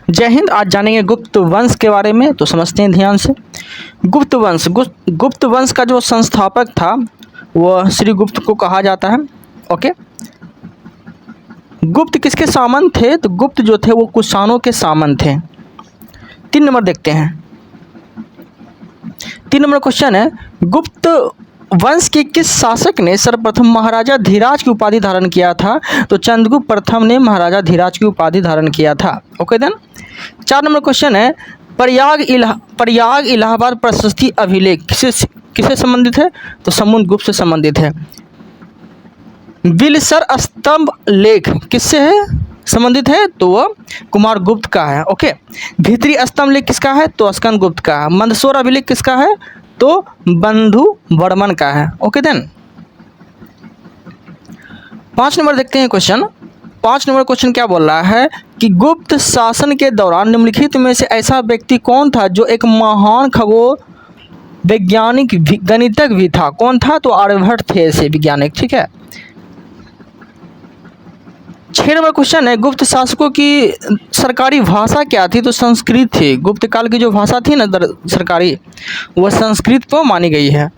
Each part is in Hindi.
जय हिंद। आज जानेंगे गुप्त वंश के बारे में, तो समझते हैं ध्यान से। गुप्त वंश का जो संस्थापक था वह श्री गुप्त को कहा जाता है। ओके, गुप्त किसके सामंत थे? तो गुप्त जो थे वो कुषाणों के सामंत थे। 3 नंबर देखते हैं। 3 नंबर क्वेश्चन है, गुप्त वंश के किस शासक ने सर्वप्रथम महाराजा धीराज की उपाधि धारण किया था? तो चंद्रगुप्त प्रथम ने महाराजा धीराज की उपाधि धारण किया था। Okay then. 4 नंबर क्वेश्चन है, प्रयाग इलाहाबाद प्रशस्ति अभिलेख किसे संबंधित है? तो समुद्रगुप्त से संबंधित है। बिलसर स्तंभ लेख किससे है संबंधित है? तो वह कुमार गुप्त का है। ओके, भीतरी स्तंभ लेख किसका है? तो स्कंद गुप्त का है। मंदसौर अभिलेख किसका है? तो बंधु वर्मन का है। Okay then. 5 नंबर देखते हैं क्वेश्चन। 5 नंबर क्वेश्चन क्या बोल रहा है कि गुप्त शासन के दौरान निम्नलिखित में से ऐसा व्यक्ति कौन था जो एक महान खगोल वैज्ञानिक गणितज्ञ भी था? कौन था? तो आर्यभट्ट थे ऐसे वैज्ञानिक। ठीक है। 6 नंबर क्वेश्चन है, गुप्त शासकों की सरकारी भाषा क्या थी? तो संस्कृत थी। गुप्त काल की जो भाषा थी ना सरकारी, वह संस्कृत को मानी गई है।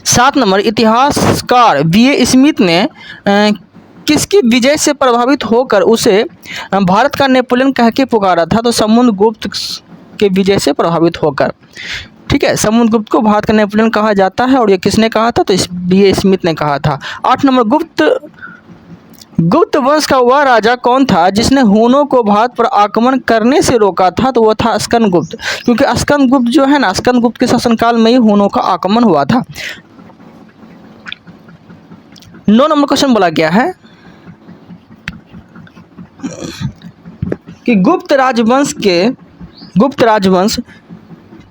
7 नंबर, इतिहासकार बीए स्मिथ ने किसकी विजय से प्रभावित होकर उसे भारत का नेपोलियन कह के पुकारा था? तो समुद्रगुप्त के विजय से प्रभावित होकर। ठीक है, समुद्रगुप्त को भारत का नेपोलियन कहा जाता है। और ये किसने कहा था? तो बीए स्मिथ ने कहा था। 8 नंबर, गुप्त वंश का वह राजा कौन था जिसने हुनों को भारत पर आक्रमण करने से रोका था? तो वह था स्कंदगुप्त, क्योंकि स्कंदगुप्त जो है ना, स्कंदगुप्त के शासनकाल में ही हुनों का आक्रमण हुआ था। 9 नंबर क्वेश्चन बोला गया है कि गुप्त राजवंश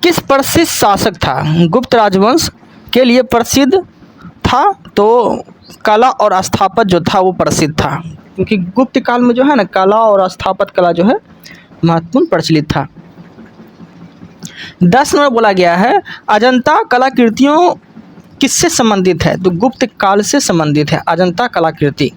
किस प्रसिद्ध शासक था? गुप्त राजवंश के लिए प्रसिद्ध था तो कला और स्थापत्य जो था वो प्रसिद्ध था, क्योंकि गुप्त काल में जो है ना कला और स्थापत्य कला जो है महत्वपूर्ण प्रचलित था। 10 नंबर बोला गया है, अजंता कलाकृतियों किससे संबंधित है? तो गुप्त काल से संबंधित है अजंता कलाकृति।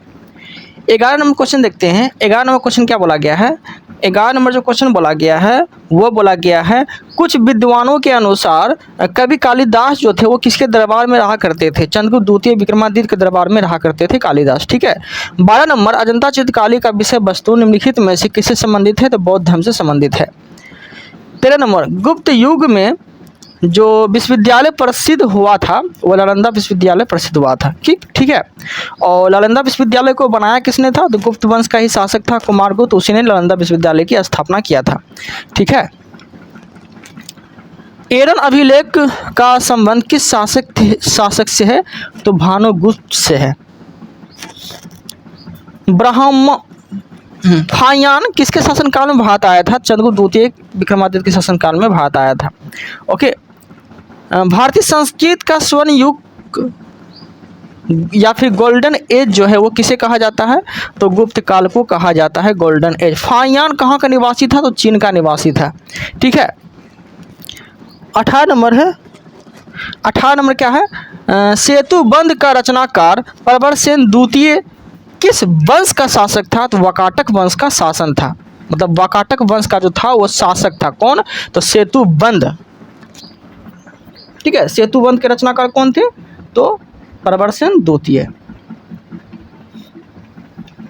11 नंबर क्वेश्चन देखते हैं। 11 नंबर क्वेश्चन क्या बोला गया है? 11 नंबर जो क्वेश्चन बोला गया है वो बोला गया है, कुछ विद्वानों के अनुसार कवि कालिदास जो थे वो किसके दरबार में रहा करते थे? चंद्रगुप्त द्वितीय विक्रमादित्य के दरबार में रहा करते थे कालिदास। ठीक है। 12 नंबर, अजंता चित्रकारी का विषय वस्तु निम्नलिखित में से किससे संबंधित है? तो बौद्ध धर्म से संबंधित है। 13 नंबर, गुप्त युग में जो विश्वविद्यालय प्रसिद्ध हुआ था वो नालंदा विश्वविद्यालय प्रसिद्ध हुआ था। ठीक है। और नालंदा विश्वविद्यालय को बनाया किसने था? तो गुप्त वंश का ही शासक था कुमारगुप्त, उसी ने नालंदा विश्वविद्यालय की स्थापना किया था। ठीक है। एरन अभिलेख का संबंध किस शासक से है? तो भानुगुप्त से है। फाहियान किसके शासनकाल में भारत आया था? चंद्रगुप्त द्वितीय विक्रमादित्य के शासनकाल में भारत आया था। ओके, भारतीय संस्कृत का स्वर्ण युग या फिर गोल्डन एज जो है वो किसे कहा जाता है? तो गुप्त काल को कहा जाता है गोल्डन एज। फाहियान कहाँ का निवासी था? तो चीन का निवासी था। ठीक है। 18 नंबर है। 18 नंबर क्या है? सेतुबंध का रचनाकार प्रवरसेन द्वितीय किस वंश का शासक था? तो वाकाटक वंश का शासन था, मतलब वाकाटक वंश का जो था वो शासक था। कौन? तो सेतुबंध। ठीक है, सेतुबंध के रचनाकार कौन थे? तो प्रवरसेन द्वितीय।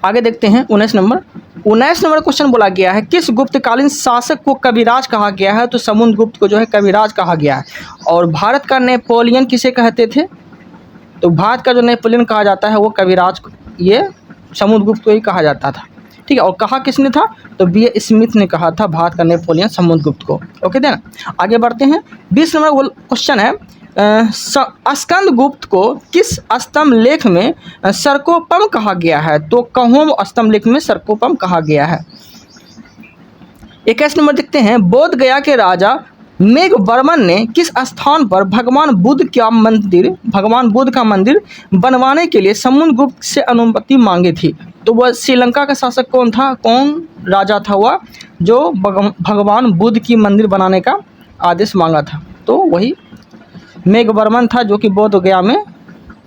आगे देखते हैं 19 नंबर। 19 नंबर क्वेश्चन बोला गया है, किस गुप्तकालीन शासक को कविराज कहा गया है? तो समुद्रगुप्त को जो है कविराज कहा गया है। और भारत का नेपोलियन किसे कहते थे? तो भारत का जो नेपोलियन कहा जाता है वो कविराज, ये समुद्रगुप्त को ही कहा जाता था। ठीक है। और कहा किसने था? तो बीए स्मिथ ने कहा था भारत का नेपोलियन समुद्रगुप्त को। ओके देना। आगे बढ़ते हैं। 20 नंबर क्वेश्चन है, स्कंदगुप्त को किस स्तंभ लेख में सर्कोपम कहा गया है? तो कहोम स्तंभ लेख में सर्कोपम कहा गया है। 21 नंबर देखते हैं, बोध गया के राजा मेघवर्मन ने किस स्थान पर भगवान बुद्ध का मंदिर बनवाने के लिए समुद्रगुप्त से अनुमति मांगी थी? तो वह श्रीलंका का शासक कौन था? कौन राजा था वह जो भगवान बुद्ध की मंदिर बनाने का आदेश मांगा था? तो वही मेघवर्मन था, जो कि बोध गया में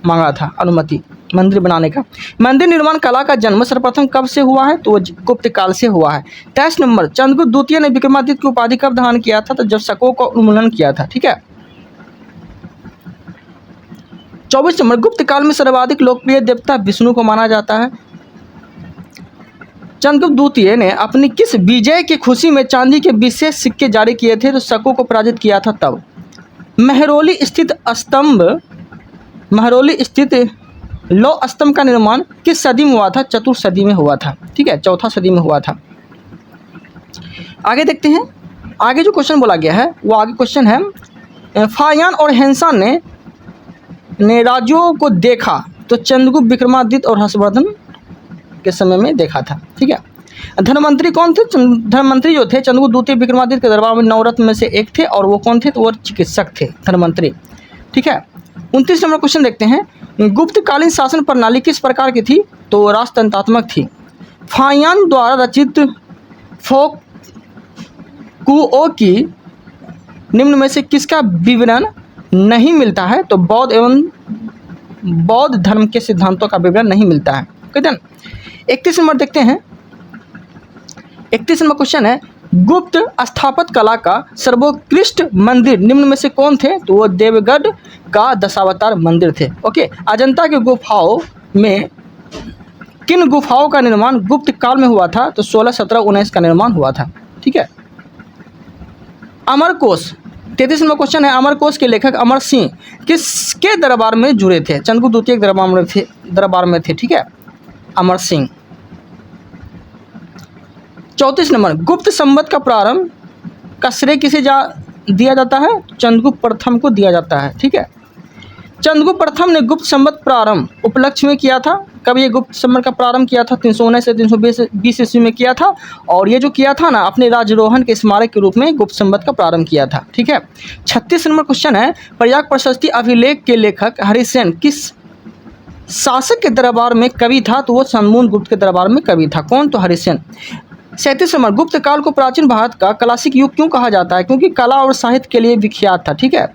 मांगा था अनुमति मंदिर बनाने का। मंदिर निर्माण कला का जन्म सर्वप्रथम कब से हुआ है? तो वो गुप्त काल से हुआ है। 23 नंबर, चंद्रगुप्त द्वितीय ने विक्रमादित्य की उपाधि कब धारण किया था? तो जब शकों का उन्मूलन किया था। ठीक है। 24 नंबर, गुप्त काल में सर्वाधिक लोकप्रिय देवता विष्णु को माना जाता है। चंद्रगुप्त द्वितीय ने अपनी किस विजय की खुशी में चांदी के विशेष सिक्के जारी किए थे? तो शकों को पराजित किया था तब। महरौली स्थित लौह स्तंभ का निर्माण किस सदी में हुआ था? चतुर्थ सदी में हुआ था। ठीक है, चौथा सदी में हुआ था। आगे देखते हैं, आगे जो क्वेश्चन बोला गया है वो आगे क्वेश्चन है, फाहियान और हेंसा ने राज्यों को देखा तो चंद्रगुप्त, विक्रमादित्य और हर्षवर्धन के समय में देखा था। ठीक है। धनवंतरी कौन थे? धनवंतरी जो थे चंद्रगुप्त द्वितीय विक्रमादित्य के दरबार में नवरत्न में से एक थे और वो कौन थे? तो वो चिकित्सक थे, धनवंतरी। ठीक है। 29 नंबर क्वेश्चन देखते हैं, गुप्तकालीन शासन प्रणाली किस प्रकार की थी? तो राजतंत्रात्मक थी। फाहियान द्वारा रचित फोक कुओं की निम्न में से किसका विवरण नहीं मिलता है? तो बौद्ध एवं बौद्ध धर्म के सिद्धांतों का विवरण नहीं मिलता है। कहते हैं 31 नंबर देखते हैं, 31 नंबर क्वेश्चन है, गुप्त स्थापत्य कला का सर्वोत्कृष्ट मंदिर निम्न में से कौन थे? तो वो देवगढ़ का दशावतार मंदिर थे। ओके। अजंता की गुफाओं में किन गुफाओं का निर्माण गुप्त काल में हुआ था? तो 16, 17, 19 का निर्माण हुआ था। ठीक है। अमरकोश, 33 नंबर क्वेश्चन है, अमरकोश के लेखक अमर सिंह किसके दरबार में जुड़े थे? चंद्रगुप्त द्वितीय के दरबार में थे। ठीक है, अमर सिंह। 34 नंबर, गुप्त संवत का प्रारंभ का श्रेय किसे दिया जाता है? चंद्रगुप्त प्रथम को दिया जाता है। ठीक है। चंद्रगुप्त प्रथम ने गुप्त संवत प्रारंभ उपलक्ष्य में किया था। कब ये गुप्त संवत का प्रारंभ किया था? 319 से 320 ईस्वी में किया था। और ये जो किया था ना, अपने राजरोहण के स्मारक के रूप में गुप्त संवत का प्रारंभ किया था। ठीक है। 36 नंबर क्वेश्चन है, प्रयाग प्रशस्ति अभिलेख के लेखक हरिसेन किस शासक के दरबार में कवि था? तो वो सनमून गुप्त के दरबार में कवि था। कौन? तो हरिसेन। 37 नंबर, गुप्त काल को प्राचीन भारत का क्लासिक युग क्यों कहा जाता है? क्योंकि कला और साहित्य के लिए विख्यात था। ठीक है।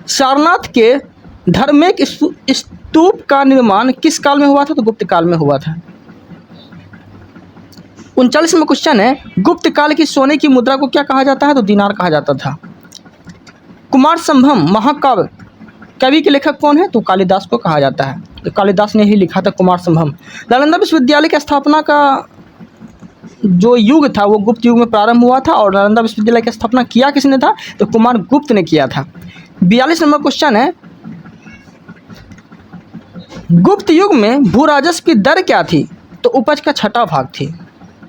सारनाथ के धर्मेक स्तूप का निर्माण किस काल में हुआ था? तो गुप्त काल में हुआ था। 39 में क्वेश्चन है, गुप्त काल की सोने की मुद्रा को क्या कहा जाता है? तो दिनार कहा जाता था। कुमार संभव महाकाव्य कवि के लेखक कौन है? तो कालिदास को कहा जाता है। तो कालिदास ने ही लिखा था कुमार संभव। नालंदा विश्वविद्यालय की स्थापना का जो युग था वो गुप्त युग में प्रारंभ हुआ था। और नालंदा विश्वविद्यालय की स्थापना किया किसने था? तो कुमार गुप्त ने किया था। 42 नंबर क्वेश्चन है, गुप्त युग में भू राजस्व की दर क्या थी? तो उपज का छठा भाग थी।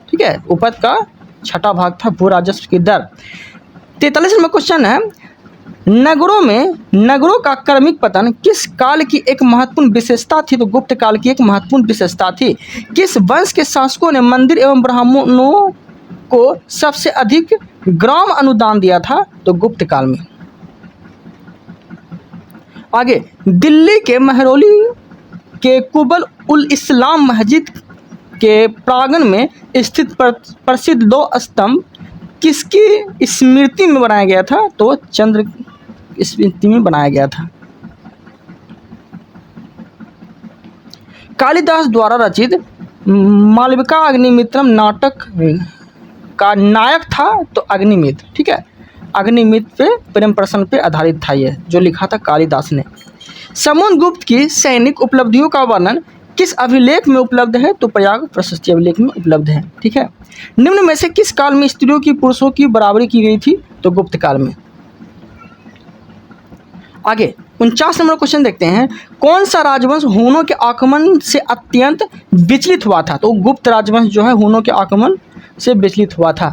ठीक है, उपज का छठा भाग था भू राजस्व की दर। 43 नंबर क्वेश्चन है, नगरों का क्रमिक पतन किस काल की एक महत्वपूर्ण विशेषता थी? तो गुप्त काल की एक महत्वपूर्ण विशेषता थी। किस वंश के शासकों ने मंदिर एवं ब्राह्मणों को सबसे अधिक ग्राम अनुदान दिया था? तो गुप्त काल में। आगे, दिल्ली के महरौली के कुबल उल इस्लाम मस्जिद के प्रांगण में स्थित प्रसिद्ध दो स्तंभ किसकी स्मृति में बनाया गया था? तो चंद्र स्मृति में बनाया गया था। कालिदास द्वारा रचित मालविका अग्निमित्रम नाटक का नायक था तो अग्निमित्र। ठीक है, अग्निमित्र पे प्रेम प्रसन्न पे आधारित था ये, जो लिखा था कालिदास ने। समुद्रगुप्त की सैनिक उपलब्धियों का वर्णन किस अभिलेख में उपलब्ध है? तो प्रयाग प्रशस्ति अभिलेख में उपलब्ध है। ठीक है। निम्न में से किस काल में स्त्रियों की पुरुषों की बराबरी की गई थी? तो गुप्त काल में। आगे 49 नंबर क्वेश्चन देखते हैं, कौन सा राजवंश हूनों के आक्रमण से अत्यंत विचलित हुआ था? तो गुप्त राजवंश जो है हूनों के आक्रमण से विचलित हुआ था।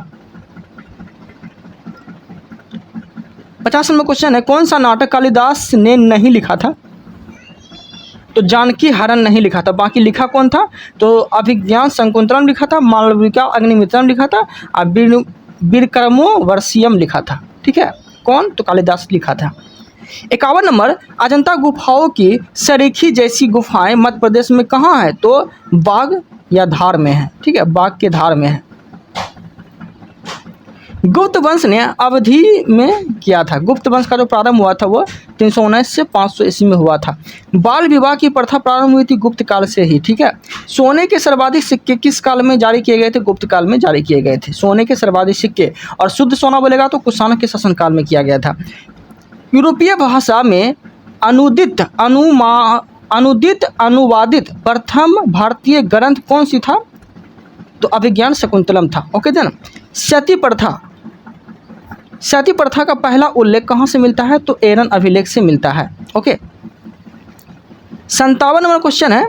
50 नंबर क्वेश्चन है, कौन सा नाटक कालिदास ने नहीं लिखा था? तो जानकी हरण नहीं लिखा था। बाकी लिखा कौन था? तो अभिज्ञान शकुंतलम लिखा था, मालविका अग्निमित्रम लिखा था और वीरकर्मो वर्षियम लिखा था। ठीक है, कौन? तो कालिदास लिखा था। 51 नंबर, अजंता गुफाओं की सरीखी जैसी गुफाएं मध्य प्रदेश में कहाँ है? तो बाग या धार में है। ठीक है, बाग के धार में है। गुप्त वंश ने अवधि में किया था। गुप्त वंश का जो प्रारंभ हुआ था वो 319 से 500 ईस्वी में हुआ था। बाल विवाह की प्रथा प्रारंभ हुई थी गुप्त काल से ही, ठीक है। सोने के सर्वाधिक सिक्के किस काल में जारी किए गए थे? गुप्त काल में जारी किए गए थे सोने के सर्वाधिक सिक्के। और शुद्ध सोना बोलेगा तो कुषाण के शासन काल में किया गया था। यूरोपीय भाषा में अनुदित अनुवादित प्रथम भारतीय ग्रंथ कौन सी था? तो अभिज्ञान शकुंतलम था। ओके देन, सती प्रथा का पहला उल्लेख कहाँ से मिलता है? तो एरन अभिलेख से मिलता है। ओके, 57 नंबर क्वेश्चन है,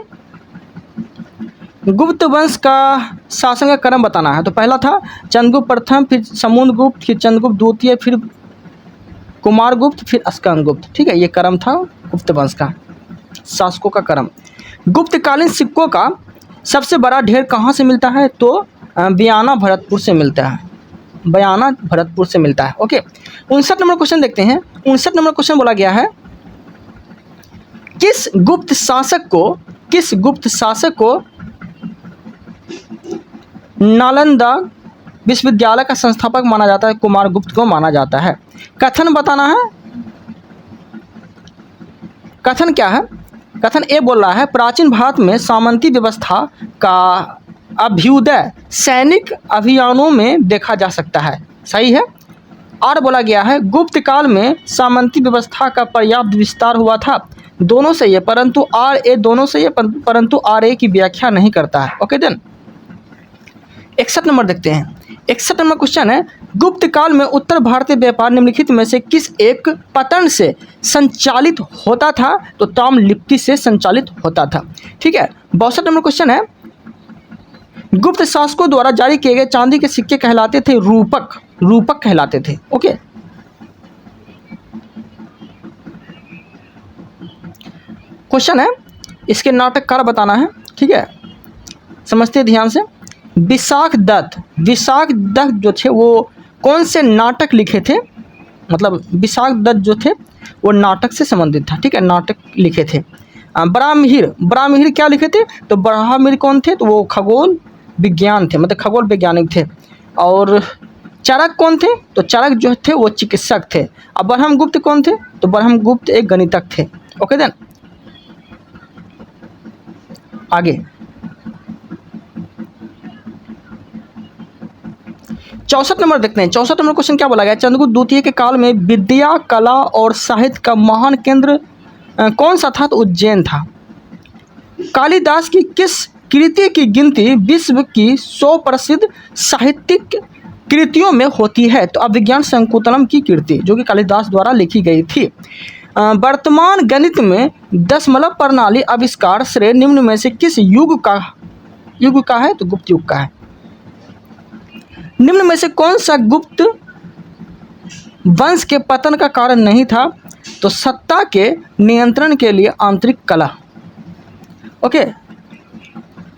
गुप्त वंश का शासन का क्रम बताना है। तो पहला था चंद्रगुप्त प्रथम, फिर समुद्रगुप्त, फिर चंद्रगुप्त द्वितीय, फिर कुमारगुप्त, फिर स्कंदगुप्त। ठीक है, ये क्रम था गुप्त वंश का शासकों का क्रम। गुप्तकालीन सिक्कों का सबसे बड़ा ढेर कहाँ से मिलता है? तो बयाना भरतपुर से मिलता है। बयाना भरतपुर से मिलता है। ओके, 59 नंबर क्वेश्चन देखते हैं। 59 नंबर क्वेश्चन बोला गया है, किस गुप्त शासक को नालंदा विश्वविद्यालय का संस्थापक माना जाता है? कुमारगुप्त को माना जाता है। कथन बताना है। कथन क्या है? कथन ए बोल रहा है, प्राचीन भारत में सामंती व्यवस्था का अभ्युदय सैनिक अभियानों में देखा जा सकता है। सही है। और बोला गया है, गुप्त काल में सामंती व्यवस्था का पर्याप्त विस्तार हुआ था। दोनों सही है, परंतु दोनों सही है, परंतु RA की व्याख्या नहीं करता है। ओके देन, 61 नंबर देखते हैं। 61 नंबर क्वेश्चन है, गुप्त काल में उत्तर भारतीय व्यापार निम्नलिखित में से किस एक पतन से संचालित होता था? तो ताम्रलिप्ति से संचालित होता था। ठीक है, 62 नंबर क्वेश्चन है, गुप्त शासकों द्वारा जारी किए गए चांदी के सिक्के कहलाते थे रूपक कहलाते थे। ओके, क्वेश्चन है, इसके नाटककार बताना है। ठीक है, समझते ध्यान से। विशाख दत्त जो थे वो कौन से नाटक लिखे थे? मतलब विशाख दत्त जो थे वो नाटक से संबंधित था। ठीक है, नाटक लिखे थे। ब्राह्महीर क्या लिखे थे? तो ब्राह्महीर कौन थे? तो वो खगोल विज्ञान थे, मतलब खगोल वैज्ञानिक थे। और चरक कौन थे? तो चरक जो थे वो चिकित्सक थे। अब ब्रह्मगुप्त कौन थे? तो ब्रह्मगुप्त एक गणितज्ञ थे। ओके देन, आगे 64 नंबर देखते हैं। 64 नंबर क्वेश्चन क्या बोला गया? चंद्रगुप्त द्वितीय के काल में विद्या, कला और साहित्य का महान केंद्र कौन सा था? तो उज्जैन था। कालिदास की किस कृति की गिनती विश्व की 100 प्रसिद्ध साहित्यिक कृतियों में होती है? तो अभिज्ञान शकुंतलम की कृति, जो कि कालिदास द्वारा लिखी गई थी। वर्तमान गणित में दशमलव प्रणाली आविष्कार श्रेय निम्न में से किस युग का है? तो गुप्त युग का है। निम्न में से कौन सा गुप्त वंश के पतन का कारण नहीं था? तो सत्ता के नियंत्रण के लिए आंतरिक कला। ओके,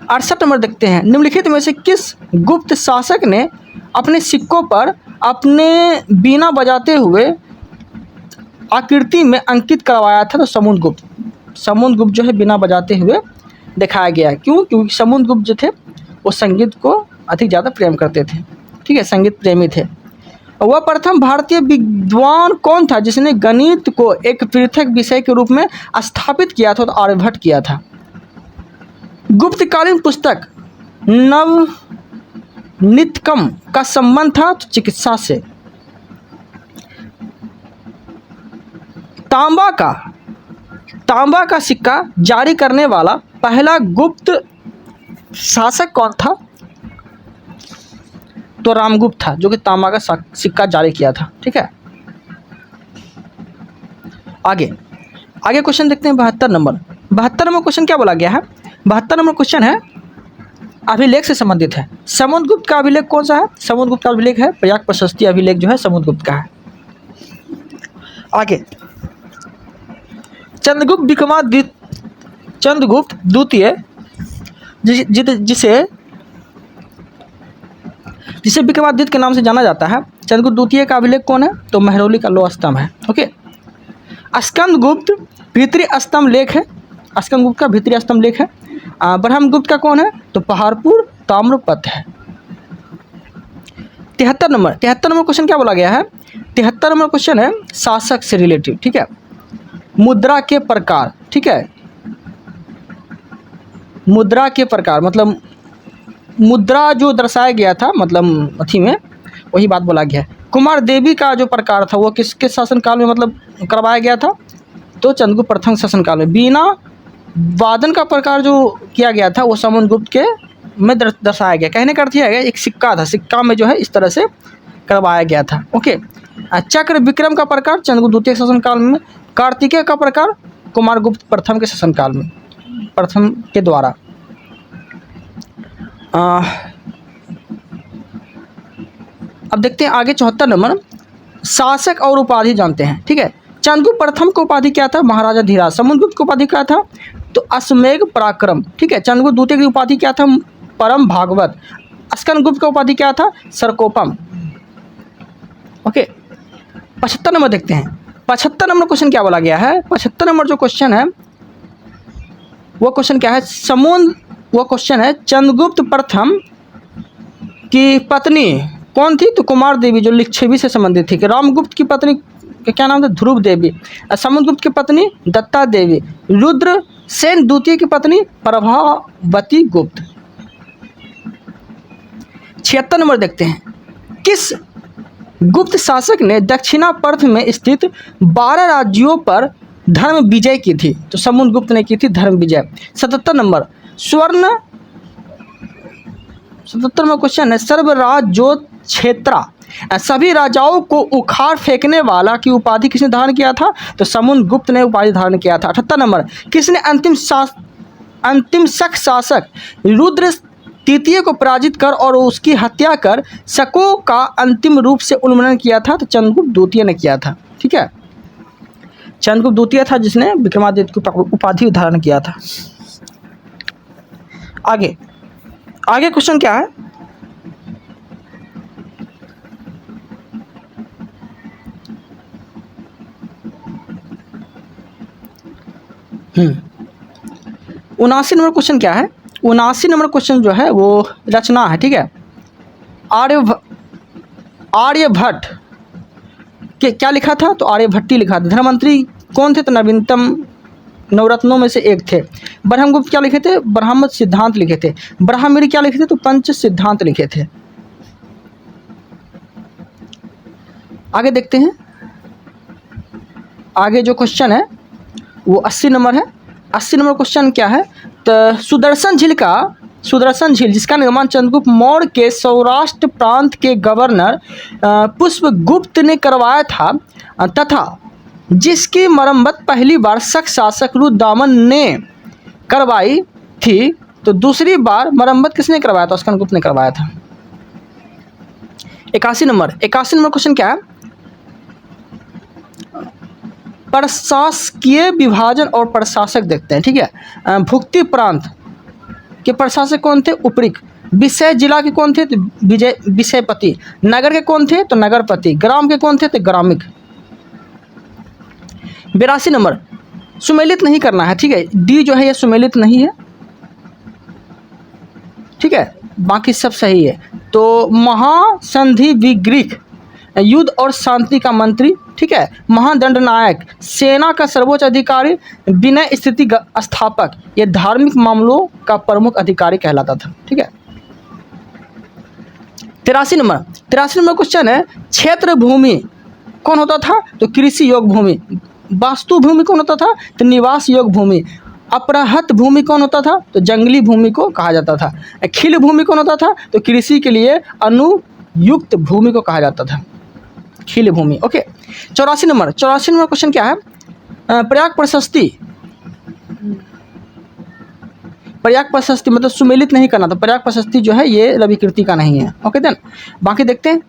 68 नंबर देखते हैं। निम्नलिखित में से किस गुप्त शासक ने अपने सिक्कों पर अपने बीना बजाते हुए आकृति में अंकित करवाया था? तो समुद्रगुप्त जो है बीना बजाते हुए दिखाया गया है। क्यों? क्योंकि समुद्रगुप्त जो थे वो संगीत को अधिक ज़्यादा प्रेम करते थे। ठीक है, संगीत प्रेमी थे। वह प्रथम भारतीय विद्वान कौन था जिसने गणित को एक पृथक विषय के रूप में स्थापित किया था? तो आर्यभट्ट किया था। गुप्तकालीन पुस्तक नवनीतकम का संबंध था तो चिकित्सा से। तांबा का सिक्का जारी करने वाला पहला गुप्त शासक कौन था? तो रामगुप्त था, जो कि तांबा का सिक्का जारी किया था। ठीक है, आगे क्वेश्चन देखते हैं। 72 नंबर क्वेश्चन क्या बोला गया है? 72 नंबर क्वेश्चन है, अभिलेख से संबंधित है। समुद्रगुप्त का अभिलेख कौन सा है? समुद्रगुप्त का अभिलेख है प्रयाग प्रशस्ति अभिलेख, जो है समुद्रगुप्त का है। आगे, चंद्रगुप्त द्वितीय जिसे विक्रमादित्य के नाम से जाना जाता है, चंद्रगुप्त द्वितीय का अभिलेख कौन है? तो महरौली का लौह स्तंभ है। ओके, स्कंदगुप्त भीतरी स्तंभ लेख है। स्कंदगुप्त का भीतरी स्तंभ लेख है। ब्रह्मगुप्त का कौन है? तो पहाड़पुर ताम्रपत्र है। 73 नंबर क्वेश्चन क्या बोला गया है? 73 नंबर क्वेश्चन है शासक से रिलेटिव, ठीक है। मुद्रा के प्रकार, ठीक है। मुद्रा के प्रकार मतलब मुद्रा जो दर्शाया गया था, मतलब अथी में वही बात बोला गया है। कुमार देवी का जो प्रकार था वो किसके शासनकाल में मतलब करवाया गया था? तो चंद्रगुप्त प्रथम शासनकाल में। बीना वादन का प्रकार जो किया गया था वो समुद्रगुप्त के में दर्शाया गया। कहने का अर्थ यह है एक सिक्का था, सिक्का में जो है इस तरह से करवाया गया था। ओके। चक्र विक्रम का प्रकार चंद्रगुप्त द्वितीय शासनकाल में। कार्तिकेय का प्रकार कुमारगुप्त प्रथम के शासनकाल में, प्रथम के द्वारा। अब देखते हैं आगे 74 नंबर, शासक और उपाधि जानते हैं, ठीक है। चंद्रगुप्त प्रथम को उपाधि क्या था? महाराजा धीराज। समुद्रगुप्त को उपाधि क्या था? तो अश्वमेघ पराक्रम, ठीक है। चंद्रगुप्त द्वितीय की उपाधि क्या था? परम भागवत। स्कंदगुप्त का उपाधि क्या था? सरकोपम। ओके। 75 नंबर देखते हैं। 75 नंबर क्वेश्चन क्या बोला गया है? 75 नंबर जो क्वेश्चन है वो क्वेश्चन क्या है? वो क्वेश्चन है चंद्रगुप्त प्रथम की पत्नी कौन थी? तो कुमार देवी जो लिच्छवी से संबंधित थी। रामगुप्त की पत्नी का क्या नाम था? ध्रुव देवी। समुद्रगुप्त की पत्नी दत्ता देवी। रुद्रसेन द्वितीय की पत्नी प्रभावती गुप्त। 76 नंबर देखते हैं। किस गुप्त शासक ने दक्षिणापर्थ में स्थित 12 राज्यों पर धर्म विजय की थी? तो समुद्रगुप्त ने की थी धर्म विजय। 77 नंबर 77 में क्वेश्चन है सर्वराज्योत क्षेत्रा, सभी राजाओं को उखाड़ फेंकने वाला की उपाधि किसने धारण किया था? तो समुद्रगुप्त ने उपाधि धारण किया था। 78 नंबर किसने अंतिम शक शासक रुद्र तृतीय को पराजित कर और उसकी हत्या कर शकों का अंतिम रूप से उन्मूलन किया था? तो चंद्रगुप्त द्वितीय ने किया था, ठीक है। चंद्रगुप्त द्वितीय था जिसने विक्रमादित्य की उपाधि धारण किया था। आगे क्वेश्चन क्या है? उनासी नंबर क्वेश्चन क्या है? 79 नंबर क्वेश्चन जो है वो रचना है, ठीक है। आर्यभट्ट के क्या लिखा था? तो आर्यभट्टी लिखा था। धर्ममंत्री कौन थे? तो नवीनतम नवरत्नों में से एक थे। ब्रह्मगुप्त क्या लिखे थे? ब्रह्म सिद्धांत लिखे थे। ब्राह्मणी क्या लिखे थे? तो पंच सिद्धांत लिखे थे। आगे देखते हैं। आगे जो क्वेश्चन है वो 80 नंबर है। 80 नंबर क्वेश्चन क्या है? तो सुदर्शन झील जिसका निर्माण चंद्रगुप्त मौर्य के सौराष्ट्र प्रांत के गवर्नर पुष्पगुप्त ने करवाया था तथा जिसकी मरम्मत पहली बार शक शासक रुद्रदामन ने करवाई थी, तो दूसरी बार मरम्मत किसने करवाया था? स्कंदगुप्त ने करवाया था। 81 नंबर क्वेश्चन क्या है? प्रशासकीय विभाजन और प्रशासक देखते हैं, ठीक है। भुक्ति प्रांत के प्रशासक कौन थे? उपरीक। विषय जिला के कौन थे? तो विषयपति। नगर के कौन थे? तो नगरपति। ग्राम के कौन थे? तो ग्रामिक। 82 नंबर सुमेलित नहीं करना है, ठीक है। डी जो है ये सुमेलित नहीं है, ठीक है। बाकी सब सही है। तो महासंधि विग्रीक युद्ध और शांति का मंत्री, ठीक है। महादंडनायक सेना का सर्वोच्च अधिकारी, विनय स्थिति स्थापक ये धार्मिक मामलों का प्रमुख अधिकारी कहलाता था, ठीक है। 83 नंबर क्वेश्चन है क्षेत्र भूमि कौन होता था? तो कृषि योग्य भूमि। वास्तु भूमि कौन होता था? तो निवास योग्य भूमि। अपराहत भूमि कौन होता था? तो जंगली भूमि को कहा जाता था। खिल भूमि कौन होता था? तो कृषि के लिए अनुयुक्त भूमि को कहा जाता था, खिल भूमि। ओके। 84 नंबर क्वेश्चन क्या है? प्रयाग प्रशस्ति मतलब सुमेलित नहीं करना। तो प्रयाग प्रशस्ति जो है ये रवि कीर्ति का नहीं है। ओके देन बाकी देखते हैं।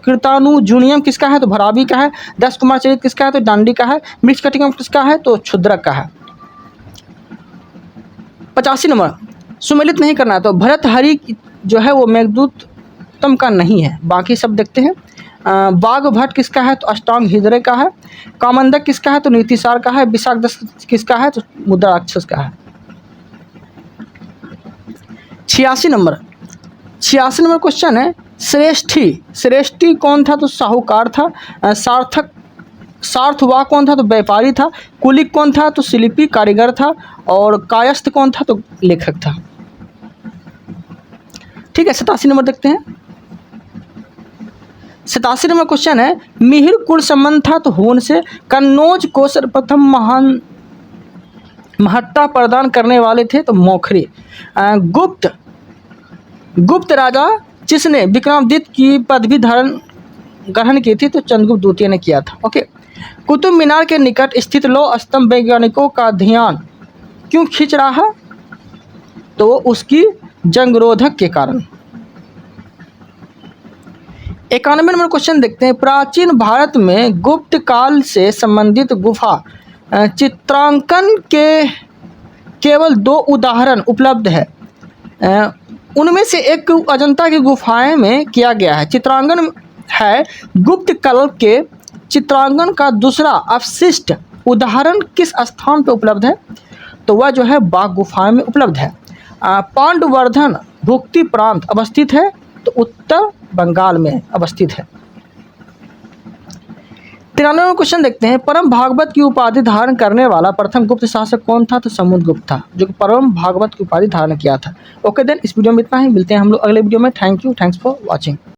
कीर्तानुजुनियम किसका है? तो भरावी का है। 10 कुमार चरित किसका है? तो डांडी का है। मृक्ष कटिकम किसका है? तो क्षुद्रक का है। 85 नंबर सुमेलित नहीं करना है। तो भरतहरि जो है वो मेघदूतम का नहीं है। बाकी सब देखते हैं। बाघभट्ट किसका है? तो अष्टांग हृदय का है। कामंदक किसका है? तो नीतिसार का है। विशाखदत्त किसका है? तो मुद्राक्षस का है। 86 नंबर क्वेश्चन है श्रेष्ठी कौन था? तो साहूकार था। सार्थवाह कौन था? तो व्यापारी था। कुलिक कौन था? तो शिल्पी कारीगर था। और कायस्थ कौन था? तो लेखक था। ठीक है, 87 नंबर देखते हैं। 87 नंबर क्वेश्चन है, मिहिर कुल संबंध था तो हून से। कन्नौज को सर्वप्रथम महान महत्ता प्रदान करने वाले थे तो मौखरी। गुप्त राजा जिसने विक्रमादित्य की पदवी ग्रहण की थी तो चंद्रगुप्त द्वितीय ने किया था। ओके। कुतुब मीनार के निकट स्थित लौह स्तंभ वैज्ञानिकों का ध्यान क्यों खींच रहा है? तो उसकी जंगरोधक के कारण। 91 नंबर क्वेश्चन देखते हैं, प्राचीन भारत में गुप्त काल से संबंधित गुफा चित्रांकन के केवल 2 उदाहरण उपलब्ध है। उनमें से एक अजंता की गुफाएं में किया गया है। चित्रांकन है गुप्त काल के चित्रांकन का दूसरा अवशिष्ट उदाहरण किस स्थान पर उपलब्ध है? तो वह जो है बाघ गुफा में उपलब्ध है। पांडवर्धन भुक्ति प्रांत अवस्थित है तो उत्तर बंगाल में अवस्थित है। 93वां क्वेश्चन देखते हैं, परम भागवत की उपाधि धारण करने वाला प्रथम गुप्त शासक कौन था? तो समुद्रगुप्त था, जो कि परम भागवत की उपाधि धारण किया था। ओके देन, इस वीडियो में इतना ही। मिलते हैं हम लोग अगले वीडियो में। Thank you, thanks for watching.